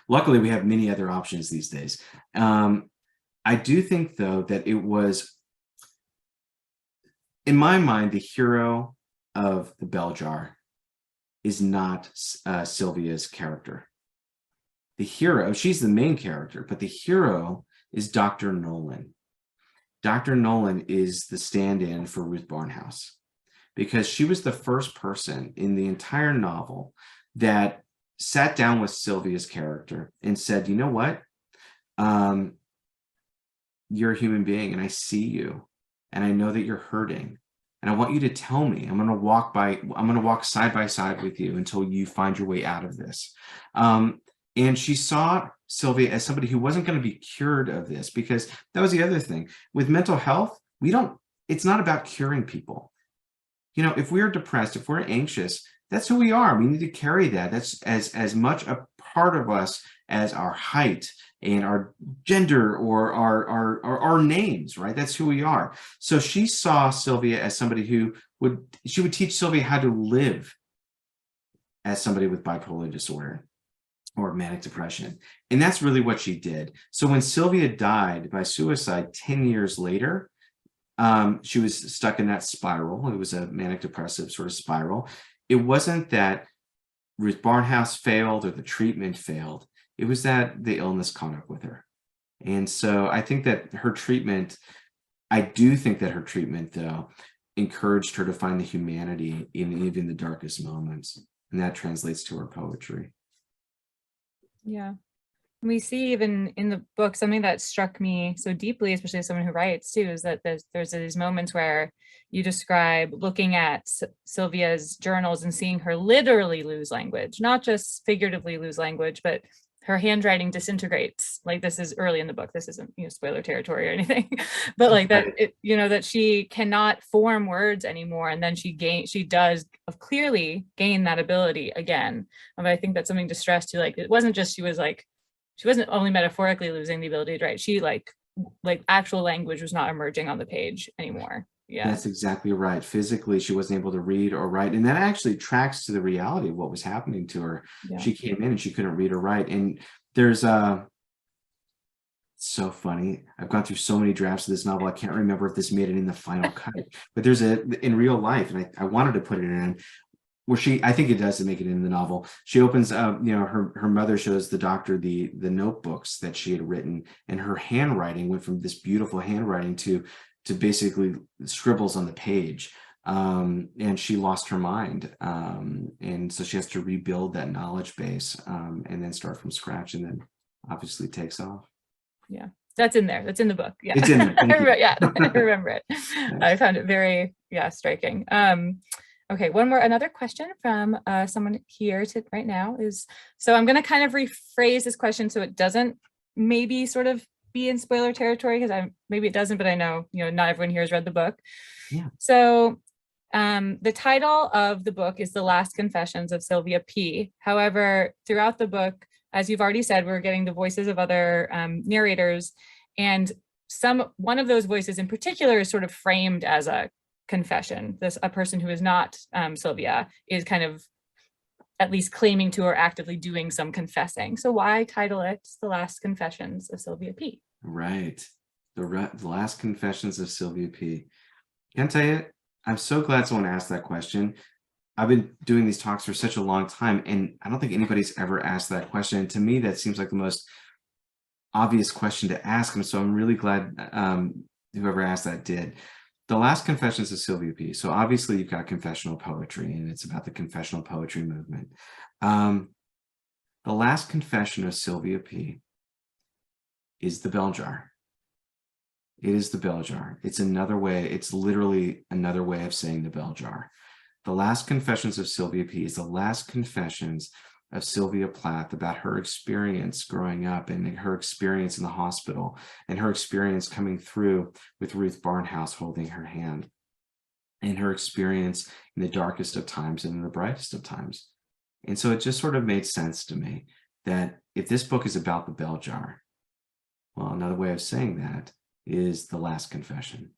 Luckily, we have many other options these days. I do think, though, that it was, in my mind, the hero of The Bell Jar is not Sylvia's character. The hero, she's the main character, but the hero is Dr. Nolan. Dr. Nolan is the stand-in for Ruth Barnhouse because she was the first person in the entire novel that sat down with Sylvia's character and said, you know what? You're a human being and I see you and I know that you're hurting. And I want you to tell me. I'm going to walk side by side with you until you find your way out of this. And she saw Sylvia as somebody who wasn't going to be cured of this, because that was the other thing. With mental health, it's not about curing people. If we're depressed, if we're anxious, that's who we are. We need to carry that. That's as much a part of us as our height and our gender or our names, right? That's who we are. So she saw Sylvia as somebody who would teach Sylvia how to live as somebody with bipolar disorder or manic depression. And that's really what she did. So when Sylvia died by suicide 10 years later, she was stuck in that spiral. It was a manic depressive sort of spiral. It wasn't that Ruth Barnhouse failed or the treatment failed. It was that the illness caught up with her. And so I do think that her treatment, though, encouraged her to find the humanity in even the darkest moments. And that translates to her poetry. Yeah. We see even in the book, something that struck me so deeply, especially as someone who writes too, is that there's these moments where you describe looking at Sylvia's journals and seeing her literally lose language, not just figuratively lose language, but her handwriting disintegrates. Like, this is early in the book. This isn't, spoiler territory or anything, but like that, that she cannot form words anymore. And then she does clearly gain that ability again. But I think that's something to stress too. Like, it wasn't just, she wasn't only metaphorically losing the ability to write. She like actual language was not emerging on the page anymore. Yeah, that's exactly right. Physically, she wasn't able to read or write. And that actually tracks to the reality of what was happening to her. Yeah. She came in and she couldn't read or write. And there's so funny. I've gone through so many drafts of this novel. I can't remember if this made it in the final cut, but there's in real life, and I wanted to put it in, where I think it does to make it in the novel. She opens up, her mother shows the doctor the notebooks that she had written, and her handwriting went from this beautiful handwriting to basically scribbles on the page. And she lost her mind. And so she has to rebuild that knowledge base and then start from scratch, and then obviously takes off. Yeah, that's in there. That's in the book. Yeah, it's in there. Yeah, I remember it. I found it very, striking. Okay, another question from someone here right now is, so I'm going to kind of rephrase this question so it doesn't maybe sort of be in spoiler territory because maybe it doesn't, but I know, not everyone here has read the book. Yeah. So the title of the book is The Last Confessions of Sylvia P. However, throughout the book, as you've already said, we're getting the voices of other narrators, and one of those voices in particular is sort of framed as a confession. A person who is not Sylvia is kind of at least claiming to or actively doing some confessing. So why title it The Last Confessions of Sylvia P? Right. The Last Confessions of Sylvia P. Can I tell you, I'm so glad someone asked that question. I've been doing these talks for such a long time, and I don't think anybody's ever asked that question. And to me, that seems like the most obvious question to ask them. So I'm really glad whoever asked that did. The Last Confessions of Sylvia P. So obviously you've got confessional poetry, and it's about the confessional poetry movement. The Last Confession of Sylvia P. is the bell jar. It is the bell jar. It's another way, it's literally another way of saying the bell jar. The Last Confessions of Sylvia P. is the last confessions of Sylvia Plath about her experience growing up and her experience in the hospital and her experience coming through with Ruth Barnhouse holding her hand, and her experience in the darkest of times and in the brightest of times. And so it just sort of made sense to me that if this book is about the bell jar, well, another way of saying that is the last confession.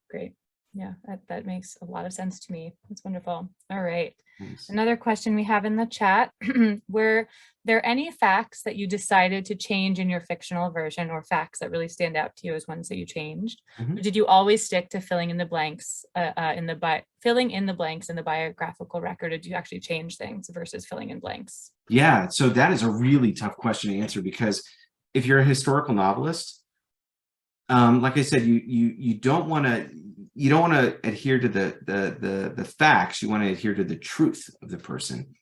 Great. Yeah, that makes a lot of sense to me. That's wonderful. All right. Thanks. Another question we have in the chat. Were there any facts that you decided to change in your fictional version, or facts that really stand out to you as ones that you changed? Or did you always stick to filling in the blanks in the biographical record? Or did you actually change things versus filling in blanks? Yeah, so that is a really tough question to answer, because if you're a historical novelist, like I said, you don't want to adhere to the facts. You want to adhere to the truth of the person.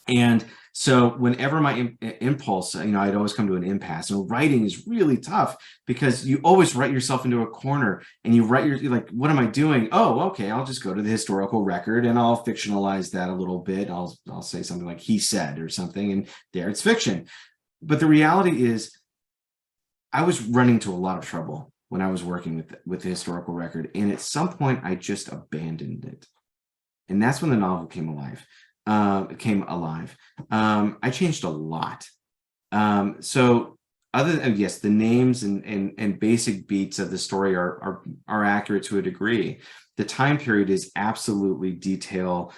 And so whenever my impulse, I'd always come to an impasse. And writing is really tough because you always write yourself into a corner, and you're like, what am I doing? Oh, okay, I'll just go to the historical record and I'll fictionalize that a little bit. I'll say something like he said or something, and there it's fiction. But the reality is, I was running into a lot of trouble when I was working with the historical record, and at some point I just abandoned it. And that's when the novel came alive. I changed a lot. So other than, yes, the names and basic beats of the story are accurate to a degree. The time period is absolutely detail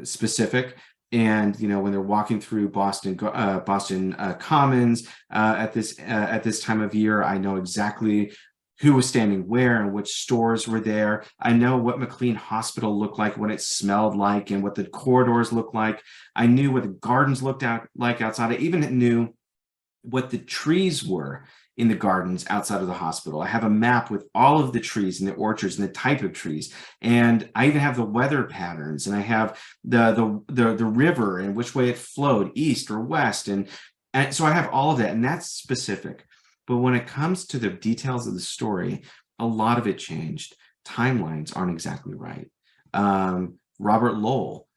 specific. And when they're walking through Boston Commons at this time of year, I know exactly who was standing where and which stores were there. I know what McLean Hospital looked like, what it smelled like, and what the corridors looked like. I knew what the gardens looked like outside. I even knew what the trees were in the gardens outside of the hospital. I have a map with all of the trees and the orchards and the type of trees. And I even have the weather patterns, and I have the river and which way it flowed, east or west. And so I have all of that, and that's specific. But when it comes to the details of the story, a lot of it changed. Timelines aren't exactly right. Robert Lowell,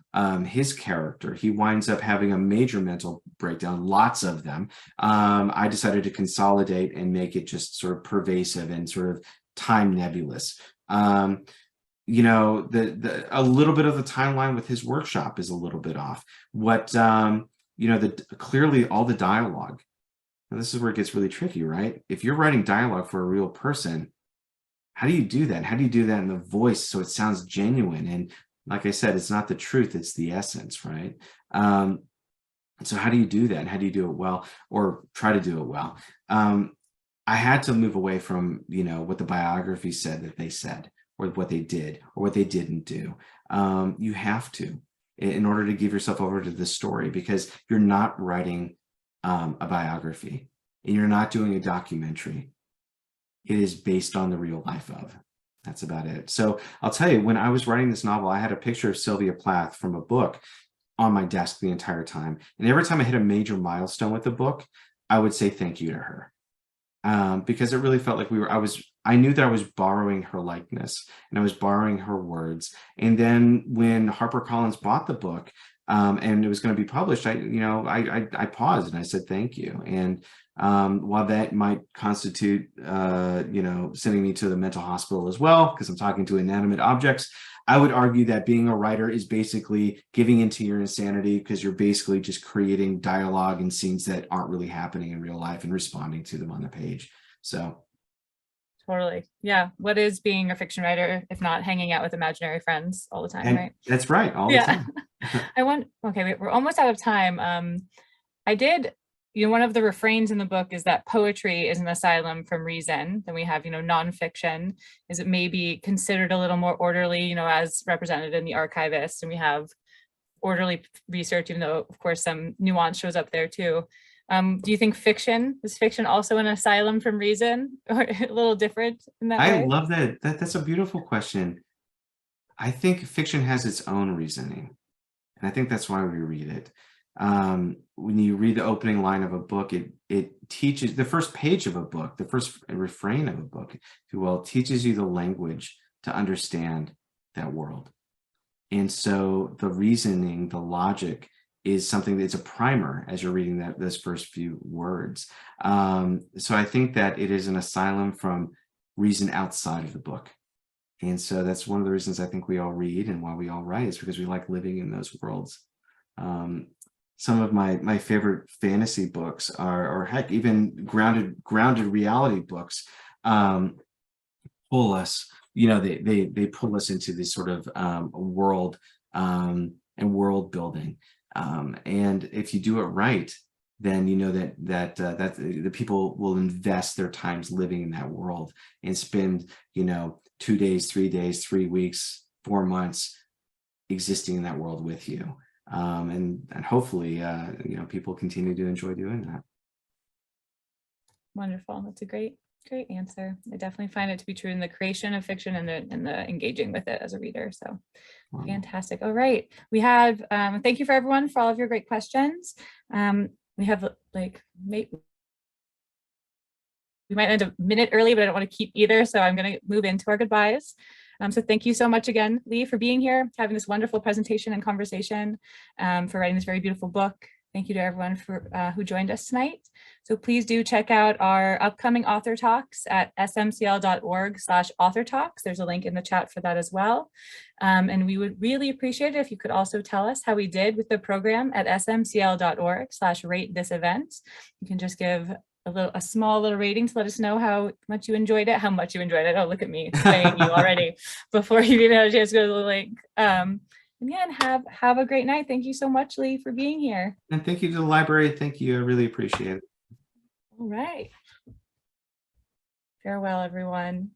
his character, he winds up having a major mental breakdown, lots of them. I decided to consolidate and make it just sort of pervasive and sort of time nebulous. A little bit of the timeline with his workshop is a little bit off. Clearly all the dialogue. And this is where it gets really tricky, right? If you're writing dialogue for a real person, how do you do that? How do you do that in the voice so it sounds genuine? And like I said, it's not the truth, it's the essence, right? So how do you do that? How do you do it well, or try to do it well? I had to move away from, what the biography said that they said, or what they did, or what they didn't do. You have to, in order to give yourself over to the story, because you're not writing a biography, and you're not doing a documentary. It is based on the real life of. That's about it. So I'll tell you, when I was writing this novel, I had a picture of Sylvia Plath from a book on my desk the entire time. And every time I hit a major milestone with the book, I would say thank you to her. Because it really felt like I knew that I was borrowing her likeness, and I was borrowing her words. And then when HarperCollins bought the book, and it was going to be published, I paused and I said, thank you. And while that might constitute, sending me to the mental hospital as well, because I'm talking to inanimate objects, I would argue that being a writer is basically giving into your insanity, because you're basically just creating dialogue and scenes that aren't really happening in real life and responding to them on the page. So. Totally. Yeah. What is being a fiction writer if not hanging out with imaginary friends all the time, right? That's right. All the time. Okay, we're almost out of time. One of the refrains in the book is that poetry is an asylum from reason. Then we have, nonfiction is it maybe considered a little more orderly, as represented in the archivist. And we have orderly research, even though, of course, some nuance shows up there too. Do you think is fiction also an asylum from reason, or a little different in that way? I love that. That's a beautiful question. I think fiction has its own reasoning, and I think that's why we read it. When you read the opening line of a book, it teaches the first page of a book, the first refrain of a book, if you will, teaches you the language to understand that world. And so the reasoning, the logic, is something that's a primer as you're reading those first few words. So I think that it is an asylum from reason outside of the book. And so that's one of the reasons I think we all read and why we all write, is because we like living in those worlds. Some of my favorite fantasy books or heck, even grounded reality books pull us, they pull us into this sort of world and world building. And if you do it right, then you know that the people will invest their times living in that world and spend 2 days, 3 days, 3 weeks, 4 months existing in that world with you. And hopefully people continue to enjoy doing that. Wonderful. That's a great answer. I definitely find it to be true in the creation of fiction and the engaging with it as a reader. So wow. Fantastic. All right. We have, thank you for everyone for all of your great questions. We have we might end a minute early, but I don't want to keep either. So I'm going to move into our goodbyes. So thank you so much again, Lee, for being here, having this wonderful presentation and conversation, for writing this very beautiful book. Thank you to everyone who joined us tonight. So please do check out our upcoming author talks at smcl.org/author talks. There's a link in the chat for that as well. And we would really appreciate it if you could also tell us how we did with the program at smcl.org/rate this event. You can just give a small little rating to let us know how much you enjoyed it. Oh, look at me saying you already before you even had a chance to go to the link. And yeah, and have a great night. Thank you so much, Lee, for being here. And thank you to the library. Thank you. I really appreciate it. All right. Farewell, everyone.